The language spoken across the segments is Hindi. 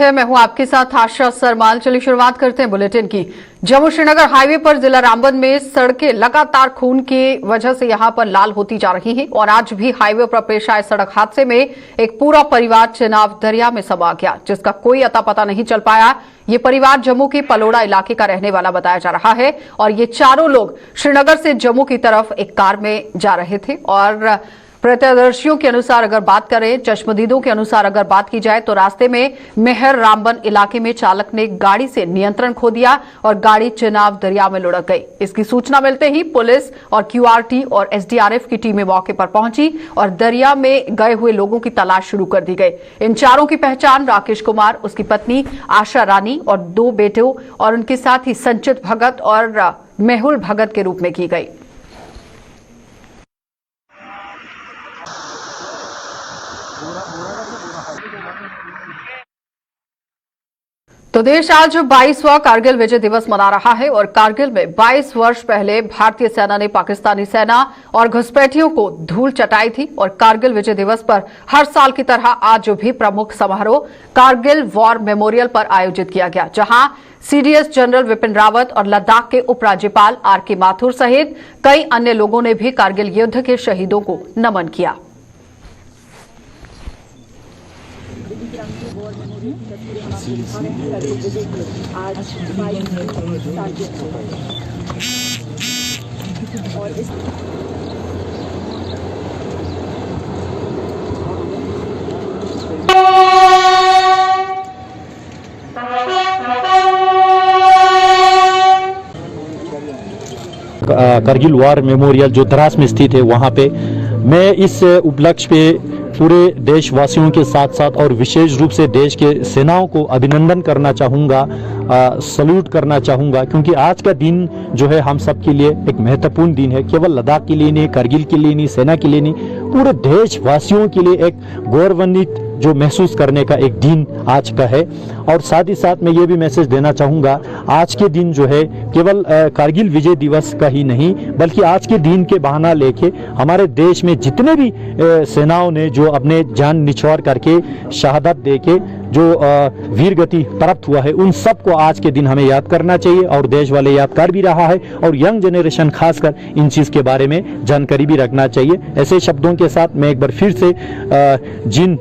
मैं हूं आपके साथ आशा सरमाल। चलिए शुरुआत करते हैं बुलेटिन की। जम्मू श्रीनगर हाईवे पर जिला रामबन में सड़कें लगातार खून की वजह से यहां पर लाल होती जा रही हैं और आज भी हाईवे पर पेश आए सड़क हादसे में एक पूरा परिवार चिनाब दरिया में समा गया, जिसका कोई अता पता नहीं चल पाया। ये परिवार जम्मू के पलोड़ा इलाके का रहने वाला बताया जा रहा है और ये चारों लोग श्रीनगर से जम्मू की तरफ एक कार में जा रहे थे और प्रत्यक्षदर्शियों के अनुसार अगर बात करें, चश्मदीदों के अनुसार अगर बात की जाए तो रास्ते में मेहर रामबन इलाके में चालक ने गाड़ी से नियंत्रण खो दिया और गाड़ी चिनाब दरिया में लुढ़क गई। इसकी सूचना मिलते ही पुलिस और क्यूआरटी और एसडीआरएफ की टीमें मौके पर पहुंची और दरिया में गए हुए लोगों की तलाश शुरू कर दी गई। इन चारों की पहचान राकेश कुमार, उसकी पत्नी आशा रानी और 2 बेटों और उनके साथ ही संचित भगत और मेहुल भगत के रूप में की गई। तो देश आज 22वां कारगिल विजय दिवस मना रहा है और कारगिल में 22 वर्ष पहले भारतीय सेना ने पाकिस्तानी सेना और घुसपैठियों को धूल चटाई थी और कारगिल विजय दिवस पर हर साल की तरह आज भी प्रमुख समारोह कारगिल वॉर मेमोरियल पर आयोजित किया गया, जहां सीडीएस जनरल विपिन रावत और लद्दाख के उपराज्यपाल आर.के. माथुर सहित कई अन्य लोगों ने भी कारगिल युद्ध के शहीदों को नमन किया। कारगिल वॉर मेमोरियल जो द्रास में स्थित है, वहाँ पे मैं इस उपलक्ष्य पे पूरे देशवासियों के साथ साथ और विशेष रूप से देश के सेनाओं को अभिनंदन करना चाहूँगा, सल्यूट करना चाहूँगा, क्योंकि आज का दिन जो है हम सब के लिए एक महत्वपूर्ण दिन है। केवल लद्दाख के लिए नहीं, कारगिल के लिए नहीं, सेना के लिए नहीं, पूरे देशवासियों के लिए एक गौरवान्वित जो महसूस करने का एक दिन आज का है। और साथ ही साथ मैं ये भी मैसेज देना चाहूँगा, आज के दिन जो है केवल कारगिल विजय दिवस का ही नहीं, बल्कि आज के दिन के बहाना लेके हमारे देश में जितने भी सेनाओं ने जो अपने जान निछावर करके शहादत देके जो वीर गति प्राप्त हुआ है, उन सबको आज के दिन हमें याद करना चाहिए और देश वाले याद कर भी रहा है और यंग जनरेशन खासकर इन चीज़ के बारे में जानकारी भी रखना चाहिए। ऐसे शब्दों के साथ मैं एक बार फिर से जिन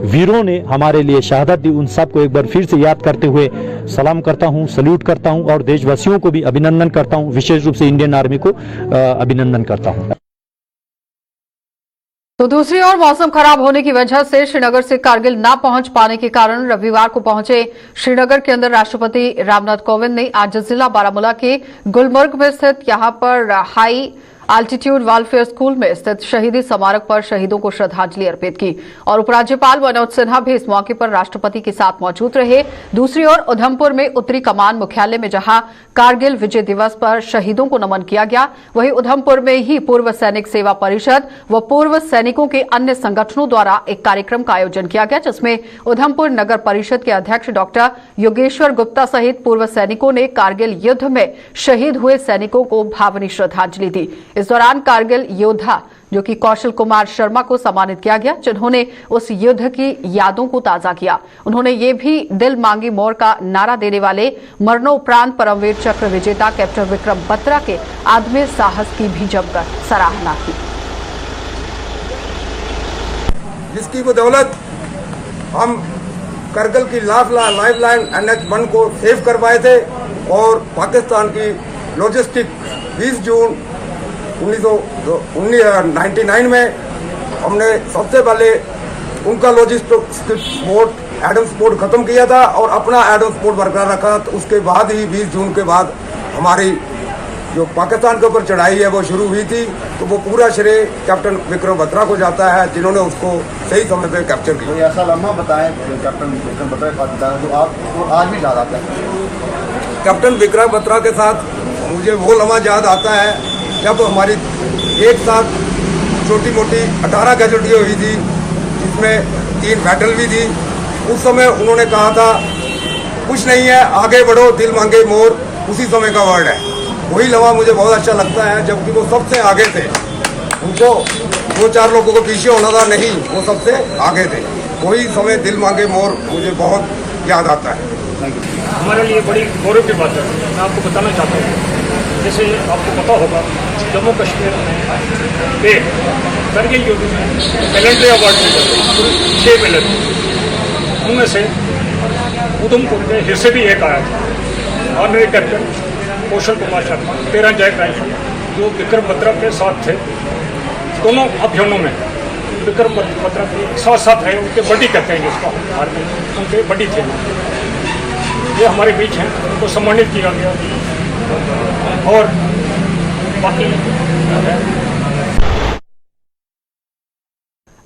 वीरों ने हमारे लिए शहादत दी, उन सबको एक बार फिर से याद करते हुए सलाम करता हूं, सल्यूट करता हूं और देशवासियों को भी अभिनंदन करता हूं, विशेष रूप से इंडियन आर्मी को अभिनंदन करता हूं। तो दूसरी ओर मौसम खराब होने की वजह से श्रीनगर से कारगिल ना पहुंच पाने के कारण रविवार को पहुंचे श्रीनगर के अंदर राष्ट्रपति रामनाथ कोविंद ने आज जिला बारामूला के गुलमर्ग में स्थित यहां पर हाई आल्टीट्यूड वेलफेयर स्कूल में स्थित शहीदी स्मारक पर शहीदों को श्रद्धांजलि अर्पित की और उपराज्यपाल मनोज सिन्हा भी इस मौके पर राष्ट्रपति के साथ मौजूद रहे। दूसरी ओर उधमपुर में उत्तरी कमान मुख्यालय में जहां कारगिल विजय दिवस पर शहीदों को नमन किया गया, वहीं उधमपुर में ही पूर्व सैनिक सेवा परिषद व पूर्व सैनिकों के अन्य संगठनों द्वारा एक कार्यक्रम का आयोजन किया गया, जिसमें उधमपुर नगर परिषद के अध्यक्ष डॉक्टर योगेश्वर गुप्ता सहित पूर्व सैनिकों ने कारगिल युद्ध में शहीद हुए सैनिकों को भावनीय श्रद्धांजलि दी। इस दौरान कारगिल योद्धा जो कि कौशल कुमार शर्मा को सम्मानित किया गया, जिन्होंने उस युद्ध की यादों को ताजा किया। उन्होंने ये भी दिल मांगी मोर का नारा देने वाले मरणोपरांत परमवीर चक्र विजेता कैप्टन विक्रम बत्रा के आदमी साहस की भी जमकर सराहना की, जिसकी बदौलत हम कारगिल की लाइफलाइन NH-1 को सेव कर पाए थे और पाकिस्तान की लॉजिस्टिक 20 जून 1999 में हमने सबसे पहले उनका लॉजिस्टिक पोर्ट एडम्स पोर्ट खत्म किया था और अपना एडम्स पोर्ट बरकरार रखा। तो उसके बाद ही 20 जून के बाद हमारी जो पाकिस्तान के ऊपर चढ़ाई है वो शुरू हुई थी। तो वो पूरा श्रेय कैप्टन विक्रम बत्रा को जाता है, जिन्होंने उसको सही समय पे कैप्चर किया। तो ऐसा लम्हा बताएं कैप्टन विक्रम बत्रा के साथ जो आपको आज भी याद आता है। कैप्टन विक्रम बत्रा के साथ मुझे वो लम्हा याद आता है जब हमारी एक साथ छोटी मोटी 18 कैजुअल्टी हुई थी, जिसमें 3 बैटल भी थी। उस समय उन्होंने कहा था कुछ नहीं है, आगे बढ़ो, दिल मांगे मोर, उसी समय का वर्ड है। वही लम्हा मुझे बहुत अच्छा लगता है, जबकि वो सबसे आगे थे। उनको 2-4 लोगों को पीछे होना था, नहीं, वो सबसे आगे थे। वही समय दिल मांगे मोर मुझे बहुत याद आता है। हमारे लिए बड़ी गौरव की बात है। मैं आपको बताना चाहता हूँ, जैसे आपको पता होगा जम्मू कश्मीर में करगिल युद्ध में मिलिट्री अवार्ड मिले 6 मिले, उनमें से उधमपुर के हिस्से भी एक आया था। Honorary captain Kaushal Kumar Sharma 13 Jack rifle जो विक्रम बत्रा के साथ थे, दोनों अभियानों में विक्रम बत्रा के साथ साथ रहे, उनके बड़ी कहते हैं जिसको आर्मी, उनके बड़ी थे, ये हमारे बीच हैं, उनको सम्मानित किया गया। और बाकी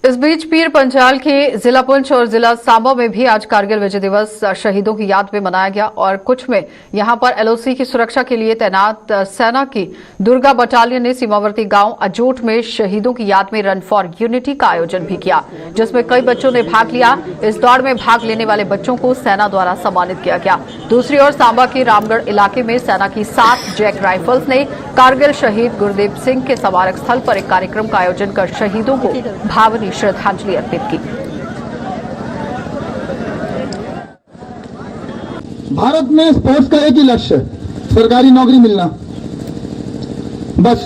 इस बीच पीर पंजाल के जिला पुंछ और जिला सांबा में भी आज कारगिल विजय दिवस शहीदों की याद में मनाया गया और कुछ में यहां पर एलओसी की सुरक्षा के लिए तैनात सेना की दुर्गा बटालियन ने सीमावर्ती गांव अजोट में शहीदों की याद में रन फॉर यूनिटी का आयोजन भी किया, जिसमें कई बच्चों ने भाग लिया। इस दौड़ में भाग लेने वाले बच्चों को सेना द्वारा सम्मानित किया गया। दूसरी ओर सांबा के रामगढ़ इलाके में सेना की 7 जैक राइफल्स ने कारगिल शहीद गुरदेव सिंह के स्मारक स्थल पर एक कार्यक्रम का आयोजन कर शहीदों को भावनीय श्रद्धांजलि अर्पित की। भारत में स्पोर्ट्स का एक ही लक्ष्य है, सरकारी नौकरी मिलना, बस।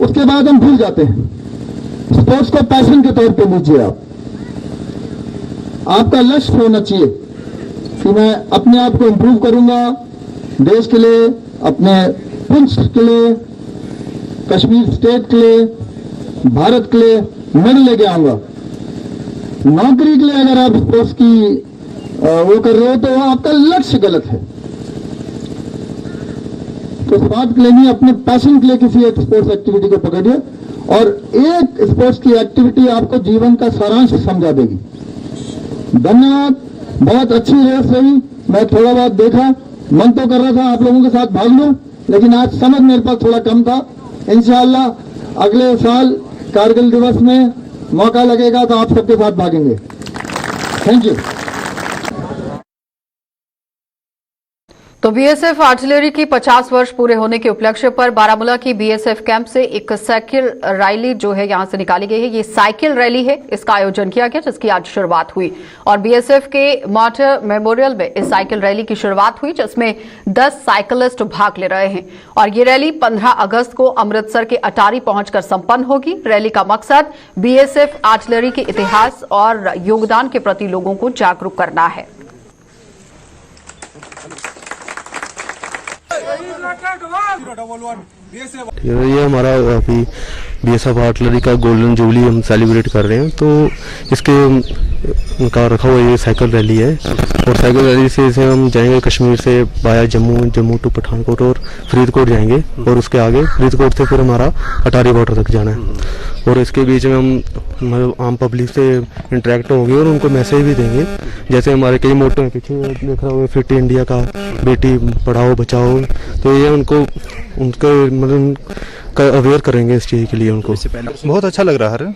उसके बाद हम भूल जाते हैं। स्पोर्ट्स को पैशन के तौर पे लीजिए आप। आपका लक्ष्य होना चाहिए कि मैं अपने आप को इंप्रूव करूंगा, देश के लिए, अपने पुंछ के लिए, कश्मीर स्टेट के लिए, भारत के लिए मेडल लेके आऊंगा। नौकरी के लिए अगर आप स्पोर्ट्स की वो कर रहे हो तो आपका लक्ष्य गलत है। तो इस बात के लिए नहीं, अपने पैशन के लिए किसी एक स्पोर्ट्स एक्टिविटी को पकड़िए और एक स्पोर्ट्स की एक्टिविटी आपको जीवन का सारांश समझा देगी। धन्यवाद। बहुत अच्छी रेस रही। मैं थोड़ा बहुत देखा, मन तो कर रहा था आप लोगों के साथ भाग लूं, लेकिन आज समझ मेरे पास थोड़ा कम था। इंशाअल्लाह अगले साल कारगिल दिवस में मौका लगेगा तो आप सबके साथ भागेंगे। Thank you. तो बीएसएफ आर्टिलरी की 50 वर्ष पूरे होने के उपलक्ष्य पर बारामूला की बीएसएफ कैंप से एक साइकिल रैली जो है यहां से निकाली गई है। ये साइकिल रैली है, इसका आयोजन किया गया जिसकी आज शुरुआत हुई और बीएसएफ के मार्टर मेमोरियल में इस साइकिल रैली की शुरुआत हुई, जिसमें 10 साइकिलिस्ट भाग ले रहे हैं और ये रैली 15 अगस्त को अमृतसर के अटारी पहुंचकर संपन्न होगी। रैली का मकसद बीएसएफ आर्टिलरी के इतिहास और योगदान के प्रति लोगों को जागरूक करना है। ये हमारा अभी बीएसएफ आर्टिलरी का गोल्डन जुबली हम सेलिब्रेट कर रहे हैं, तो इसके का रखा हुआ ये साइकिल रैली है और साइकिल रैली से हम जाएंगे कश्मीर से बाया जम्मू टू पठानकोट और फरीदकोट जाएंगे और उसके आगे फरीदकोट से फिर हमारा अटारी बॉर्डर तक जाना है और इसके बीच में हम मतलब आम पब्लिक से इंटरेक्ट होंगे और उनको मैसेज भी देंगे। जैसे हमारे कई मोटो हैं, पीछे देख रहा होगा फिट इंडिया का, बेटी पढ़ाओ बचाओ, तो ये उनको मतलब अवेयर करेंगे इस चीज़ के लिए उनको। बहुत अच्छा लग रहा है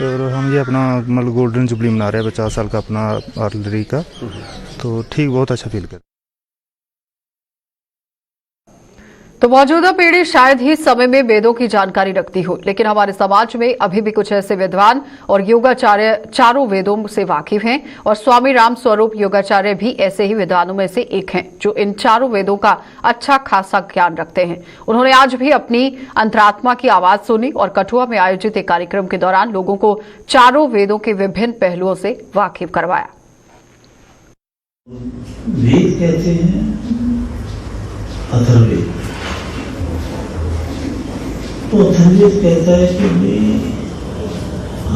और हम ये अपना मतलब गोल्डन जुबली मना रहे हैं 50 साल का अपना आर्टिलरी का, तो ठीक बहुत अच्छा फील कर। तो मौजूदा पीढ़ी शायद ही समय में वेदों की जानकारी रखती हो, लेकिन हमारे समाज में अभी भी कुछ ऐसे विद्वान और योगाचार्य चारों वेदों से वाकिफ हैं और स्वामी राम स्वरूप योगाचार्य भी ऐसे ही विद्वानों में से एक हैं जो इन चारों वेदों का अच्छा खासा ज्ञान रखते हैं। उन्होंने आज भी अपनी अंतरात्मा की आवाज सुनी और कठुआ में आयोजित एक कार्यक्रम के दौरान लोगों को चारों वेदों के विभिन्न पहलुओं से वाकिफ करवाया। वेद कहते हैं अथर्ववेद, तो अथर्ववेद कहता है कि भाई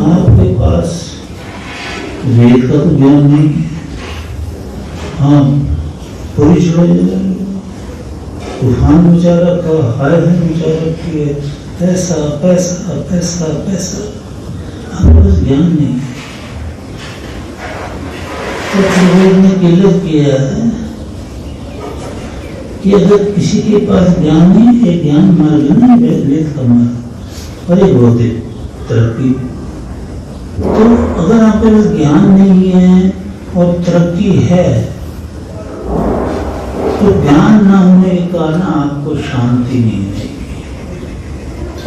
आपके पास वेद का तो ज्ञान नहीं है, हाँ पूरी छोड़ तूफान मचा रखा, हाय मचा रखी है, पैसा पैसा पैसा पैसा, आपके पास ज्ञान नहीं है। तो अथर्ववेद ने किल्लत किया है कि अगर किसी के पास ज्ञान नहीं, एक ज्ञान मार्ग नहीं, वेद का मार्ग और एक भौतिक तरक्की। तो अगर आपके पास ज्ञान नहीं है और तरक्की है, तो ज्ञान ना होने के कारण आपको शांति नहीं मिलेगी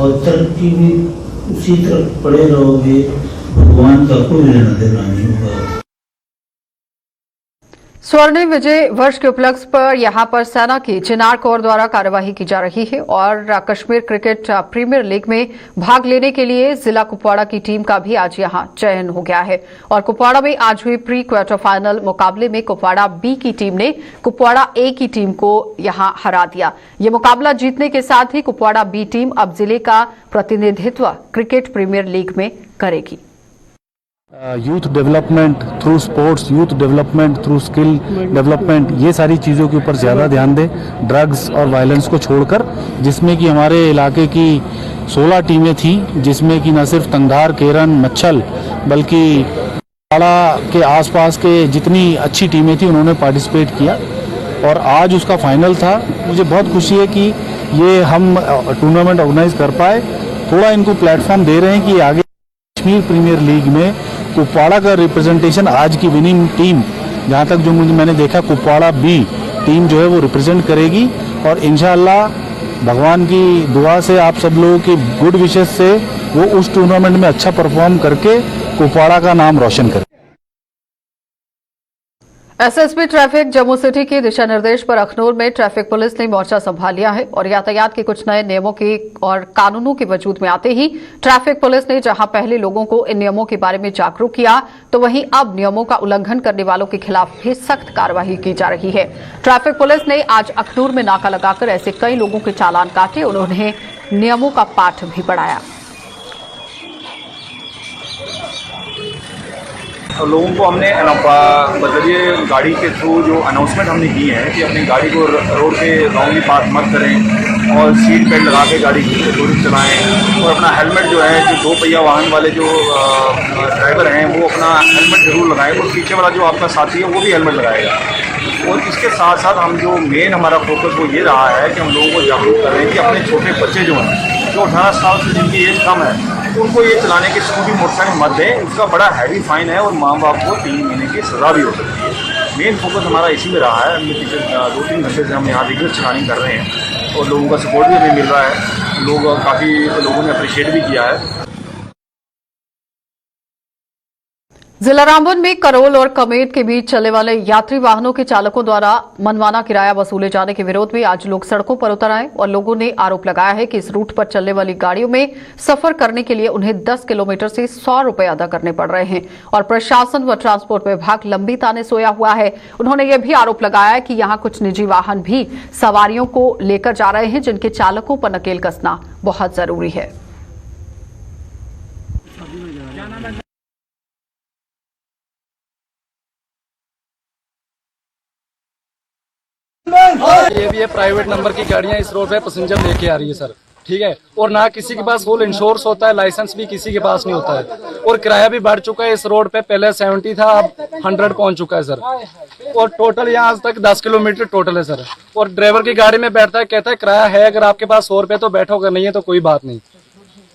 और तरक्की भी उसी तरफ पड़े रहोगे, भगवान का कोई लेना देना नहीं होगा। स्वर्णिम विजय वर्ष के उपलक्ष्य पर यहां पर सेना की चिनार कोर द्वारा कार्यवाही की जा रही है और कश्मीर क्रिकेट प्रीमियर लीग में भाग लेने के लिए जिला कुपवाड़ा की टीम का भी आज यहां चयन हो गया है। और कुपवाड़ा में आज हुई प्री क्वार्टर फाइनल मुकाबले में कुपवाड़ा बी की टीम ने कुपवाड़ा ए की टीम को यहां हरा दिया। ये मुकाबला जीतने के साथ ही कुपवाड़ा बी टीम अब जिले का प्रतिनिधित्व क्रिकेट प्रीमियर लीग में करेगी। Youth development through sports, youth development through skill development, ये सारी चीज़ों के ऊपर ज़्यादा ध्यान दें, ड्रग्स और वायलेंस को छोड़कर, जिसमें कि हमारे इलाके की 16 टीमें थी, जिसमें कि न सिर्फ तंगधार, केरन, मच्छल, बल्कि पाड़ा के आसपास के जितनी अच्छी टीमें थी उन्होंने पार्टिसिपेट किया और आज उसका फाइनल था। मुझे बहुत खुशी है कि ये हम टूर्नामेंट ऑर्गेनाइज कर पाए। थोड़ा इनको प्लेटफॉर्म दे रहे हैं कि आगे कश्मीर प्रीमियर लीग में कुपवाड़ा का रिप्रेजेंटेशन, आज की विनिंग टीम जहाँ तक जो मैंने देखा कुपवाड़ा बी टीम जो है वो रिप्रेजेंट करेगी और इंशाअल्लाह भगवान की दुआ से, आप सब लोगों की गुड विशेस से वो उस टूर्नामेंट में अच्छा परफॉर्म करके कुपवाड़ा का नाम रोशन करे। एसएसपी ट्रैफिक जम्मू सिटी के दिशा निर्देश पर अखनूर में ट्रैफिक पुलिस ने मोर्चा संभाल लिया है और यातायात के कुछ नए नियमों के और कानूनों के वजूद में आते ही ट्रैफिक पुलिस ने जहां पहले लोगों को इन नियमों के बारे में जागरूक किया, तो वहीं अब नियमों का उल्लंघन करने वालों के खिलाफ भी सख्त कार्रवाई की जा रही है। ट्रैफिक पुलिस ने आज अखनूर में नाका लगाकर ऐसे कई लोगों के चालान काटे, उन्होंने नियमों का पाठ भी पढ़ाया। लोगों को हमने बजरिए गाड़ी के थ्रू जो अनाउंसमेंट हमने की है कि अपनी गाड़ी को रोड पे रॉन्गली पार्क मत करें और सीट बेल्ट लगा के गाड़ी दूरी चलाएं और अपना हेलमेट जो है, जो 2 पहिया वाहन वाले जो ड्राइवर हैं वो अपना हेलमेट जरूर लगाएं और पीछे वाला जो आपका साथी है वो भी हेलमेट लगाएगा। और इसके साथ साथ हम जो मेन हमारा फोकस वो ये रहा है कि हम लोगों को जागरूक कर रहे हैं कि अपने छोटे बच्चे जो हैं, जो 18 साल से जिनकी एज कम है, उनको ये चलाने की स्कूटी मोटरसाइकिल मत दें। उसका बड़ा हैवी फाइन है और माँ बाप को 3 महीने की सज़ा भी हो सकती है। मेन फोकस हमारा इसी में रहा है। हमने पिछले 2-3 घंटे से हम यहाँ रेगुलर चलानी कर रहे हैं और लोगों का सपोर्ट भी हमें मिल रहा है। काफ़ी लोगों ने अप्रिशिएट भी किया है। जिला रामबन में करोल और कमेत के बीच चलने वाले यात्री वाहनों के चालकों द्वारा मनमाना किराया वसूले जाने के विरोध में आज लोग सड़कों पर उतर आए और लोगों ने आरोप लगाया है कि इस रूट पर चलने वाली गाड़ियों में सफर करने के लिए उन्हें 10 किलोमीटर से 100 रुपए अदा करने पड़ रहे हैं और प्रशासन व ट्रांसपोर्ट विभाग लंबी ताने सोया हुआ है। उन्होंने यह भी आरोप लगाया कि यहां कुछ निजी वाहन भी सवारियों को लेकर जा रहे हैं, जिनके चालकों पर नकेल कसना बहुत जरूरी है। ये भी है प्राइवेट नंबर की गाड़ियां इस रोड पे पैसेंजर लेके आ रही है सर, ठीक है। और ना किसी के पास फुल इंश्योरेंस होता है, लाइसेंस भी किसी के पास नहीं होता है और किराया भी बढ़ चुका है इस रोड पे। पहले 70 था, अब 100 पहुंच चुका है सर। और टोटल यहाँ आज तक 10 किलोमीटर टोटल है सर। और ड्राइवर की गाड़ी में बैठता है, कहता है किराया है, अगर आपके पास 100 रुपए तो बैठो, अगर नहीं है तो कोई बात नहीं।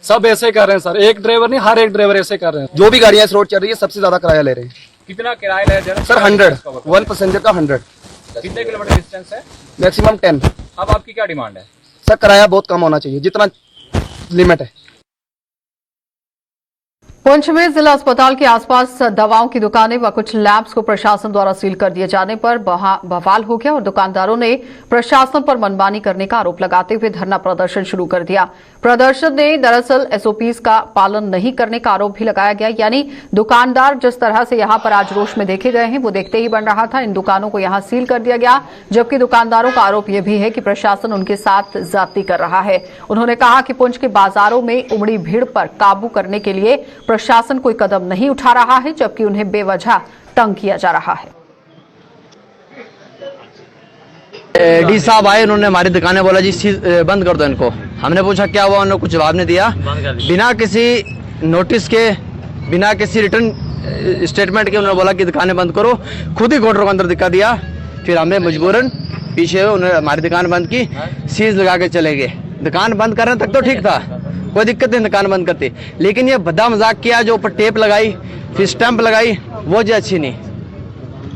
सब ऐसे कर रहे हैं सर, एक ड्राइवर नहीं, हर एक ड्राइवर ऐसे कर रहे हैं। जो भी गाड़ियां इस रोड चल रही है सबसे ज्यादा किराया ले रहे हैं। कितना किराया ले सर 100, 1 पैसेंजर का 100। कितने किलोमीटर डिस्टेंस है? मैक्सिमम 10। अब आपकी क्या डिमांड है? सर किराया बहुत कम होना चाहिए, जितना लिमिट है। पुंछ में जिला अस्पताल के आसपास दवाओं की दुकानें व कुछ लैब्स को प्रशासन द्वारा सील कर दिए जाने पर बवाल हो गया और दुकानदारों ने प्रशासन पर मनमानी करने का आरोप लगाते हुए धरना प्रदर्शन शुरू कर दिया। प्रदर्शन ने दरअसल एसओपीज का पालन नहीं करने का आरोप भी लगाया गया, यानी दुकानदार जिस तरह से यहां पर आज रोष में देखे गए हैं वो देखते ही बन रहा था। इन दुकानों को यहां सील कर दिया गया, जबकि दुकानदारों का आरोप यह भी है कि प्रशासन उनके साथ ज्यादती कर रहा है। उन्होंने कहा कि पुंछ के बाजारों में उमड़ी भीड़ पर काबू करने के लिए प्रशासन कोई कदम नहीं उठा रहा है, जबकि उन्हें बेवजह तंग किया जा रहा है। डी साहब आए, उन्होंने हमारी दुकानें बोला जी बंद कर दो इनको। हमने पूछा क्या हुआ, उन्होंने कुछ जवाब नहीं दिया। बिना किसी नोटिस के, बिना किसी रिटर्न स्टेटमेंट के उन्होंने बोला कि दुकानें बंद करो। खुद ही काउंटर के अंदर दिखा दिया। फिर हमने मजबूरन पीछे उन्होंने हमारी दुकान बंद की, सीज लगा के चले गए। दुकान बंद करने तक तो ठीक था, कोई दिक्कत नहीं दुकान बंद करती, लेकिन ये भद्दा मजाक किया, जो ऊपर टेप लगाई फिर स्टैंप लगाई, वो जी अच्छी नहीं।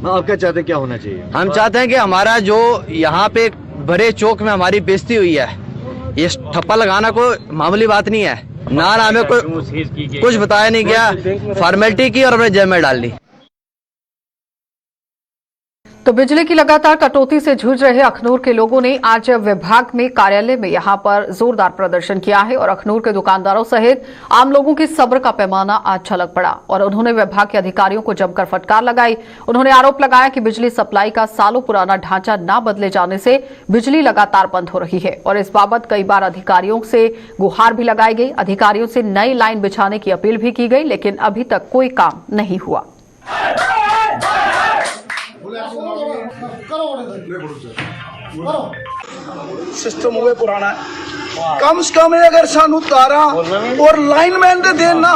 आप क्या चाहते हैं, क्या होना चाहिए? हम चाहते हैं कि हमारा जो यहाँ पे बड़े चौक में हमारी बेइज्जती हुई है, ये ठप्पा लगाना कोई मामूली बात नहीं है। ना हमें कोई कुछ बताया नहीं गया, फॉर्मेलिटी की और हमने जेब में डाल दी। तो बिजली की लगातार कटौती से जूझ रहे अखनूर के लोगों ने आज विभाग में कार्यालय में यहां पर जोरदार प्रदर्शन किया है और अखनूर के दुकानदारों सहित आम लोगों की सब्र का पैमाना आज छलक पड़ा और उन्होंने विभाग के अधिकारियों को जमकर फटकार लगाई। उन्होंने आरोप लगाया कि बिजली सप्लाई का सालों पुराना ढांचा न बदले जाने से बिजली लगातार बंद हो रही है और इस बाबत कई बार अधिकारियों से गुहार भी लगाई गई। अधिकारियों से नई लाइन बिछाने की अपील भी की गई, लेकिन अभी तक कोई काम नहीं हुआ। सिस्टम हुए पुराना कम से कम अगर सानू तारा और लाइनमैन दे देना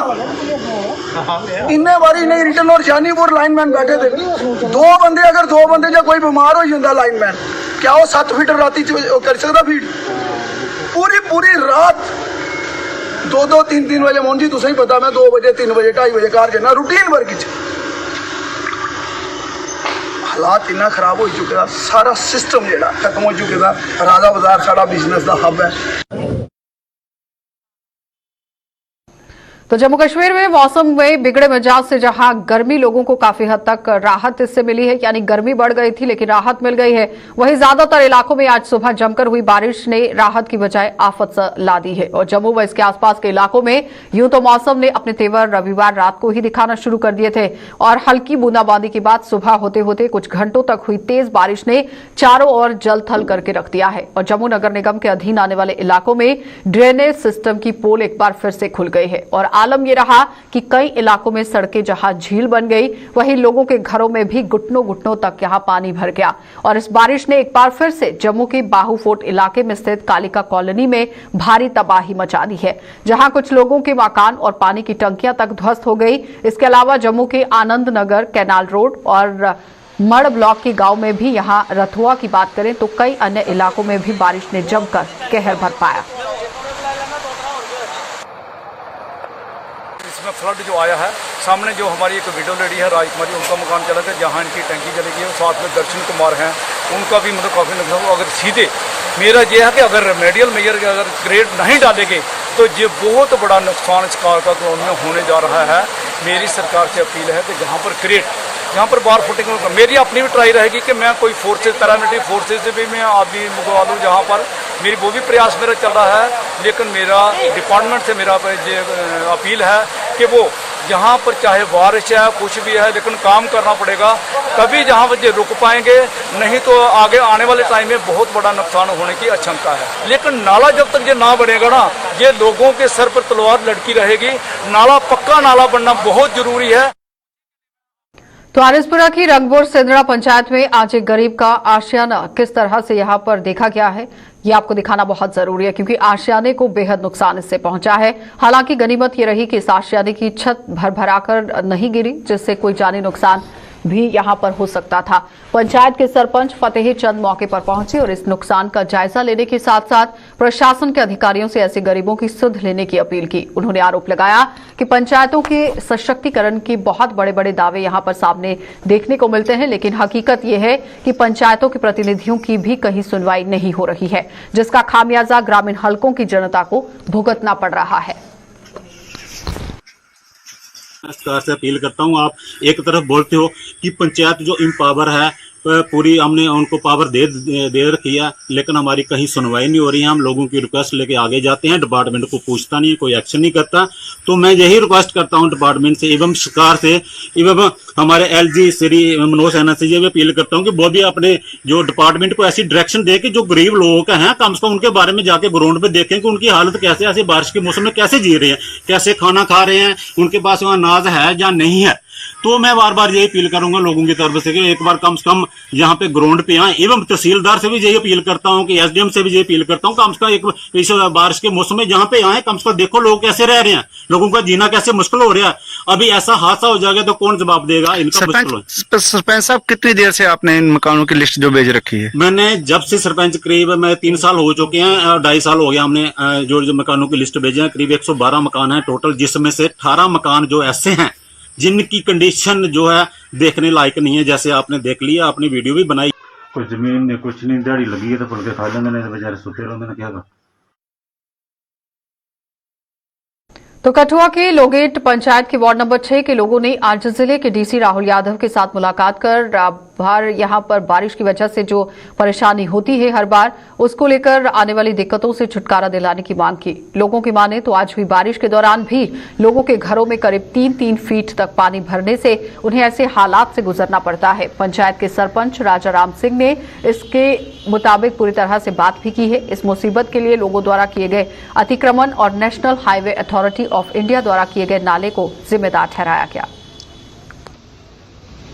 इन्ने बारी नहीं रिटर्न और जानीपुर लाइनमैन बैठे थे दो बंदे जो कोई बीमार हो जाता लाइनमैन क्या वो 7 फीट राती कर सकता फीट पूरी रात 2-3 बजे मोहन जी तुसें ही पता मैं 2 बजे 3 बजे 2:30 बजे घर जाना रूटीन वर्क च हालात इन्ना खराब हो चुके सारा सिस्टम जो खत्म हो चुके राजा बाजार सारा बिजनेस का हब है। तो जम्मू कश्मीर में मौसम में बिगड़े मिजाज से जहां गर्मी लोगों को काफी हद तक राहत इससे मिली है, यानी गर्मी बढ़ गई थी लेकिन राहत मिल गई है, वहीं ज्यादातर इलाकों में आज सुबह जमकर हुई बारिश ने राहत की बजाय आफत ला दी है और जम्मू व इसके आसपास के इलाकों में यूं तो मौसम ने अपने तेवर रविवार रात को ही दिखाना शुरू कर दिए थे और हल्की बूंदाबांदी के बाद सुबह होते होते कुछ घंटों तक हुई तेज बारिश ने चारों ओर जल थल करके रख दिया है और जम्मू नगर निगम के अधीन आने वाले इलाकों में ड्रेनेज सिस्टम की पोल एक बार फिर से खुल गई है और आलम ये रहा कि कई इलाकों में सड़कें जहां झील बन गई वहीं लोगों के घरों में भी घुटनों तक यहां पानी भर गया और इस बारिश ने एक बार फिर से जम्मू के बाहू फोर्ट इलाके में स्थित कालिका कॉलोनी में भारी तबाही मचा दी है, जहां कुछ लोगों के मकान और पानी की टंकियां तक ध्वस्त हो गई। इसके अलावा जम्मू के आनंद नगर, कैनाल रोड और मड़ ब्लॉक के गांव में भी यहां रथुआ की बात करें तो कई अन्य इलाकों में भी बारिश ने जमकर कहर बरपाया। इसमें फ्लड जो आया है, सामने जो हमारी एक विडो लेडी है राजकुमारी, उनका मकान चला गया, जहाँ इनकी टंकी चली गई है। साथ में दर्शन कुमार हैं, उनका भी मतलब काफ़ी नुकसान। अगर सीधे मेरा ये है कि अगर रेमेडियल मेजर अगर ग्रेड नहीं डालेंगे तो ये बहुत बड़ा नुकसान इस कालका कॉलोनी में होने जा रहा है। मेरी सरकार से अपील है कि जहाँ पर ग्रेड, जहाँ पर बार फुटिंग, मेरी अपनी भी ट्राई रहेगी कि मैं कोई फोर्सेज, पैरामिलिट्री फोर्सेज से भी मैं आदमी मंगवा लूँ जहाँ पर मेरी वो भी प्रयास मेरा चल रहा है। लेकिन मेरा डिपार्टमेंट से मेरा अपील है कि वो जहाँ पर चाहे बारिश है कुछ भी है लेकिन काम करना पड़ेगा, तभी जहाँ पर ये रुक पाएंगे, नहीं तो आगे आने वाले टाइम में बहुत बड़ा नुकसान होने की आशंका है। लेकिन नाला जब तक ये ना बनेगा ना, ये लोगों के सर पर तलवार लटकी रहेगी। नाला पक्का नाला बनना बहुत जरूरी है। तो आरिसपुरा की रंगपुर सिंदड़ा पंचायत में आज एक गरीब का आशियाना किस तरह से यहां पर देखा गया है, ये आपको दिखाना बहुत जरूरी है क्योंकि आशियाने को बेहद नुकसान इससे पहुंचा है। हालांकि गनीमत ये रही कि इस आशियाने की छत भरभराकर नहीं गिरी, जिससे कोई जानी नुकसान भी यहां पर हो सकता था। पंचायत के सरपंच फतेह चंद मौके पर पहुंचे और इस नुकसान का जायजा लेने के साथ साथ प्रशासन के अधिकारियों से ऐसे गरीबों की सुध लेने की अपील की। उन्होंने आरोप लगाया कि पंचायतों के सशक्तिकरण के बहुत बड़े बड़े दावे यहां पर सामने देखने को मिलते हैं, लेकिन हकीकत यह है कि पंचायतों के प्रतिनिधियों की भी कहीं सुनवाई नहीं हो रही है, जिसका खामियाजा ग्रामीण हलकों की जनता को भुगतना पड़ रहा है। सरकार से अपील करता हूँ, आप एक तरफ बोलते हो कि पंचायत जो इम्पावर है पूरी हमने उनको पावर दे रखी है, लेकिन हमारी कहीं सुनवाई नहीं हो रही है। हम लोगों की रिक्वेस्ट लेके आगे जाते हैं, डिपार्टमेंट को पूछता नहीं, कोई एक्शन नहीं करता। तो मैं यही रिक्वेस्ट करता हूं डिपार्टमेंट से एवं सरकार से एवं हमारे एलजी श्री मनोज सिन्हा से ये भी अपील करता हूं कि वो भी अपने जो डिपार्टमेंट को ऐसी डायरेक्शन दे कि जो गरीब लोगों का है कम से कम उनके बारे में जाके ग्राउंड पे देखें कि उनकी हालत कैसे, ऐसे बारिश के मौसम में कैसे जी रहे हैं, कैसे खाना खा रहे हैं, उनके पास वहाँ अनाज है या नहीं है। तो मैं बार बार यही अपील करूंगा लोगों की तरफ से कि एक बार कम से कम यहाँ पे ग्राउंड पे आए। एवं तहसीलदार से भी यही अपील करता हूँ कि एसडीएम से भी यही अपील करता हूँ कम से कम एक इस बारिश के मौसम में यहाँ पे आए, कम से कम देखो लोग कैसे रह रहे हैं, लोगों का जीना कैसे मुश्किल हो रहा है। अभी ऐसा हादसा हो जाएगा तो कौन जवाब देगा, इनका मुश्किल है। सरपंच साहब, कितनी देर से आपने इन मकानों की लिस्ट जो भेज रखी है? मैंने जब से सरपंच करीब मैं 3 साल हो चुके हैं, 2.5 साल हो गया हमने जो मकानों की लिस्ट भेजे हैं। करीब 112 मकान है टोटल, जिसमें से 18 मकान जो ऐसे हैं जिनकी कंडीशन जो है देखने लायक नहीं है। जैसे आपने देख लिया, आपने वीडियो भी बनाई। कुछ जमीन ने कुछ नहीं, दिहाड़ी लगी है तो फुलके खा लेंगे, नहीं तो बेचारे सुते रहते क्या कर। तो कठुआ के लोगेट पंचायत के वार्ड नंबर 6 के लोगों ने आज जिले के डीसी राहुल यादव के साथ मुलाकात कर बार यहाँ पर बारिश की वजह से जो परेशानी होती है हर बार, उसको लेकर आने वाली दिक्कतों से छुटकारा दिलाने की मांग की। लोगों की माने तो आज हुई बारिश के दौरान भी लोगों के घरों में करीब 3-3 फीट तक पानी भरने से उन्हें ऐसे हालात से गुजरना पड़ता है। पंचायत के सरपंच राजा राम सिंह ने इसके मुताबिक पूरी तरह से बात भी की है। इस मुसीबत के लिए लोगों द्वारा किए गए अतिक्रमण और national highway authority of India द्वारा किए गए नाले को जिम्मेदार ठहराया गया।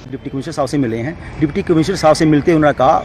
डिप्टी कमिश्नर साहब से मिले हैं। डिप्टी कमिश्नर साहब से मिलते उन्होंने कहा,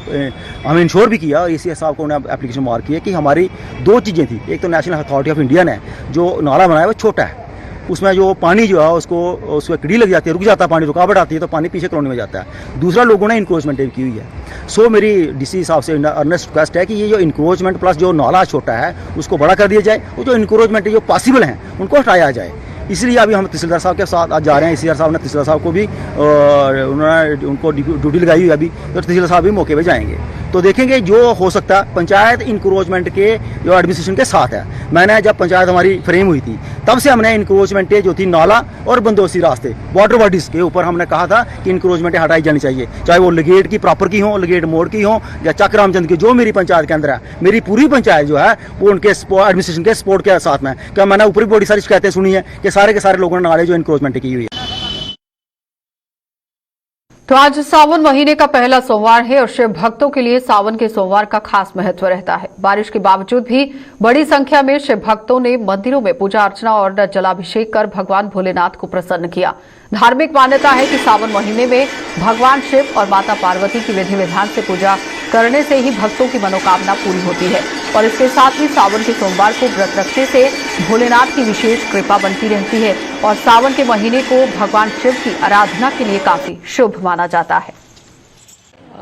हमें इंश्योर भी किया, एसीएस साहब को उन्होंने एप्लीकेशन मार्क किया कि हमारी 2 चीज़ें थी। एक तो नेशनल अथॉरिटी ऑफ इंडिया ने जो नाला बनाया वो छोटा है, उसमें जो पानी जो है उसको कीड़ी लग जाती है, रुक जाता है पानी, रुकावट आती है तो पानी पीछे कॉलोनी में जाता है। दूसरा, लोगों ने इंक्रोचमेंट की हुई है। सो मेरी डीसी साहब से अर्नेस्ट रिक्वेस्ट है कि ये जो इंक्रोचमेंट प्लस जो नाला छोटा है उसको बड़ा कर दिया जाए, वो जो इंक्रोचमेंट जो पॉसिबल हैं उनको हटाया जाए। इसलिए अभी हम तहसीलदार साहब के साथ आज जा रहे हैं। तहसीलदार साहब ने तहसीलदार साहब को भी उन्होंने उनको ड्यूटी लगाई हुई है अभी, तो तहसीलदार साहब भी मौके पे जाएंगे तो देखेंगे जो हो सकता है। पंचायत इंक्रोचमेंट के जो एडमिनिस्ट्रेशन के साथ है। मैंने जब पंचायत हमारी फ्रेम हुई थी तब से हमने इंक्रोचमेंट जो थी नाला और बंदोबस्ती रास्ते वाटर बॉडीज़ के ऊपर हमने कहा था कि इंक्रोचमेंट हटाई जानी चाहिए, चाहे वो लगेट की प्रॉपर की हो, लगेट मोड़ की हो या चक रामचंद की, जो मेरी पंचायत के अंदर है। मेरी पूरी पंचायत जो है वो उनके एडमिनिस्ट्रेशन के सपोर्ट के साथ में। क्या मैंने ऊपर भी बड़ी सारी शिकायतें सुनी है कि सारे के सारे लोगों ने नाले जो इंक्रोचमेंट की हुई है। तो आज सावन महीने का पहला सोमवार है और शिव भक्तों के लिए सावन के सोमवार का खास महत्व रहता है। बारिश के बावजूद भी बड़ी संख्या में शिव भक्तों ने मंदिरों में पूजा अर्चना और जलाभिषेक कर भगवान भोलेनाथ को प्रसन्न किया। धार्मिक मान्यता है कि सावन महीने में भगवान शिव और माता पार्वती की विधि विधान से पूजा करने से ही भक्तों की मनोकामना पूरी होती है और इसके साथ ही सावन के सोमवार को व्रत रखने से भोलेनाथ की विशेष कृपा बनती रहती है और सावन के महीने को भगवान शिव की आराधना के लिए काफी शुभ माना जाता है।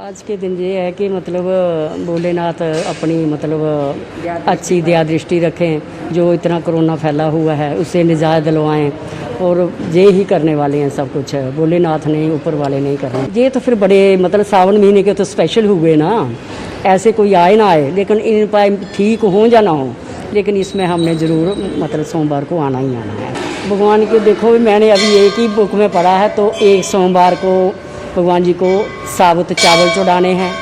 आज के दिन ये है कि मतलब भोलेनाथ अपनी मतलब अच्छी दया दृष्टि रखें, जो इतना कोरोना फैला हुआ है उससे निजात दिलवाएं और ये ही करने वाले हैं सब कुछ, भोलेनाथ नहीं, ऊपर वाले नहीं करने। ये तो फिर बड़े मतलब सावन महीने के तो स्पेशल हुए ना, ऐसे कोई आए ना आए, लेकिन इन पर ठीक हो या ना हो, लेकिन इसमें हमने ज़रूर मतलब सोमवार को आना ही आना है। भगवान के देखो मैंने अभी एक ही बुक में पढ़ा है तो एक सोमवार को भगवान जी को साबुत चावल चढ़ाने हैं,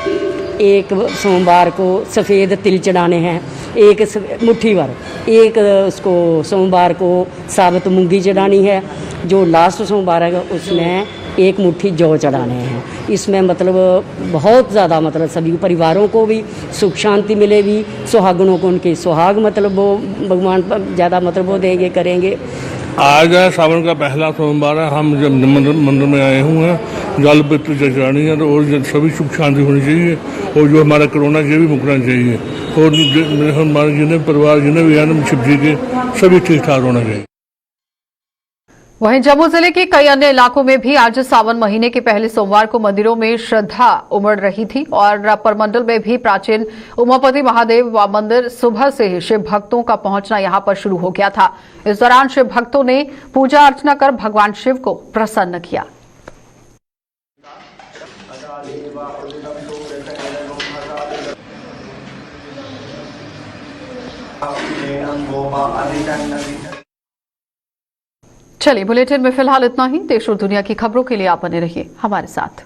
एक सोमवार को सफ़ेद तिल चढ़ाने हैं, एक मुट्ठी भर, एक उसको सोमवार को साबुत मूंगी चढ़ानी है, जो लास्ट सोमवार है उसमें एक मुट्ठी जौ चढ़ाने हैं। इसमें मतलब बहुत ज़्यादा मतलब सभी परिवारों को भी सुख शांति मिलेगी, सुहागनों को उनके सुहाग मतलब वो भगवान ज़्यादा मतलब वो देंगे करेंगे। आज है सावन का पहला सोमवार है, हम जब मंदिर में आए हुए हैं, जल पित्र चढ़ानी है और सभी सुख शांति होनी चाहिए और जो हमारा कोरोना से भी मुकना चाहिए और हमारे जितने परिवार जितने भी हैं शिव जी के सभी ठीक ठाक होना चाहिए। वहीं जम्मू जिले के कई अन्य इलाकों में भी आज सावन महीने के पहले सोमवार को मंदिरों में श्रद्धा उमड़ रही थी और परमंडल में भी प्राचीन उमापति महादेव मंदिर सुबह से ही शिव भक्तों का पहुंचना यहां पर शुरू हो गया था। इस दौरान शिव भक्तों ने पूजा अर्चना कर भगवान शिव को प्रसन्न किया। चलिए बुलेटिन में फिलहाल इतना ही। देश और दुनिया की खबरों के लिए आप बने रहिए हमारे साथ।